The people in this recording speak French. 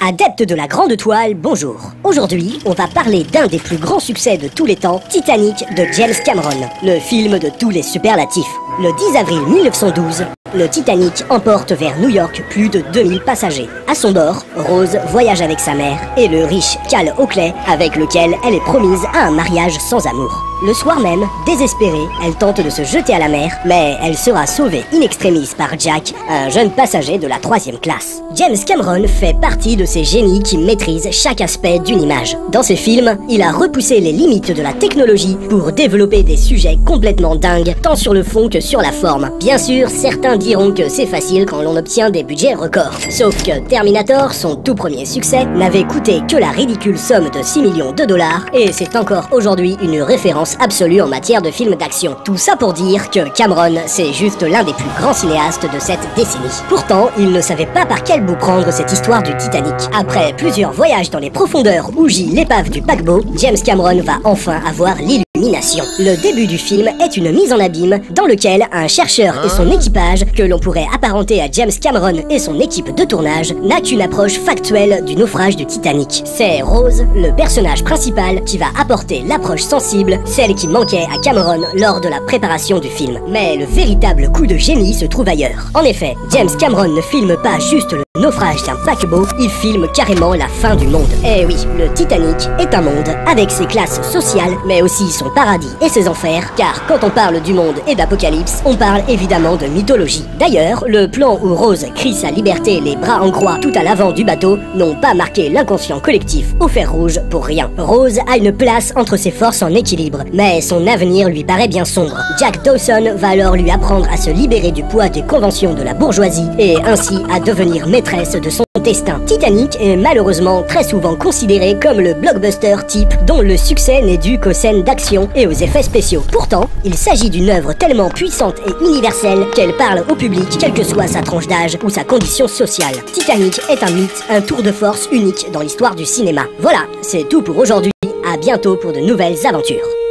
Adeptes de la grande toile, bonjour. Aujourd'hui, on va parler d'un des plus grands succès de tous les temps, Titanic de James Cameron, le film de tous les superlatifs. Le 10 avril 1912, le Titanic emporte vers New York plus de 2000 passagers. À son bord, Rose voyage avec sa mère et le riche Cal Oakley, avec lequel elle est promise à un mariage sans amour. Le soir même, désespérée, elle tente de se jeter à la mer, mais elle sera sauvée in extremis par Jack, un jeune passager de la 3e classe. James Cameron fait partie de ces génies qui maîtrisent chaque aspect d'une image. Dans ses films, il a repoussé les limites de la technologie pour développer des sujets complètement dingues, tant sur le fond que sur la forme. Bien sûr, certains diront que c'est facile quand l'on obtient des budgets records. Sauf que Terminator, son tout premier succès, n'avait coûté que la ridicule somme de 6 millions de dollars, et c'est encore aujourd'hui une référence absolue en matière de films d'action. Tout ça pour dire que Cameron, c'est juste l'un des plus grands cinéastes de cette décennie. Pourtant, il ne savait pas par quel bout prendre cette histoire du Titanic. Après plusieurs voyages dans les profondeurs où gît l'épave du paquebot, James Cameron va enfin avoir l'illumination. Le début du film est une mise en abîme dans lequel un chercheur et son équipage, que l'on pourrait apparenter à James Cameron et son équipe de tournage, n'a qu'une approche factuelle du naufrage du Titanic. C'est Rose, le personnage principal, qui va apporter l'approche sensible, celle qui manquait à Cameron lors de la préparation du film. Mais le véritable coup de génie se trouve ailleurs. En effet, James Cameron ne filme pas juste le naufrage d'un paquebot, il filme carrément la fin du monde. Eh oui, le Titanic est un monde avec ses classes sociales, mais aussi son paradis et ses enfers, car quand on parle du monde et d'apocalypse, on parle évidemment de mythologie. D'ailleurs, le plan où Rose crie sa liberté les bras en croix tout à l'avant du bateau n'ont pas marqué l'inconscient collectif au fer rouge pour rien. Rose a une place entre ses forces en équilibre, mais son avenir lui paraît bien sombre. Jack Dawson va alors lui apprendre à se libérer du poids des conventions de la bourgeoisie et ainsi à devenir maîtresse de son destin. Titanic est malheureusement très souvent considéré comme le blockbuster type dont le succès n'est dû qu'aux scènes d'action et aux effets spéciaux. Pourtant, il s'agit d'une œuvre tellement puissante et universelle qu'elle parle au public quelle que soit sa tranche d'âge ou sa condition sociale. Titanic est un mythe, un tour de force unique dans l'histoire du cinéma. Voilà, c'est tout pour aujourd'hui. À bientôt pour de nouvelles aventures.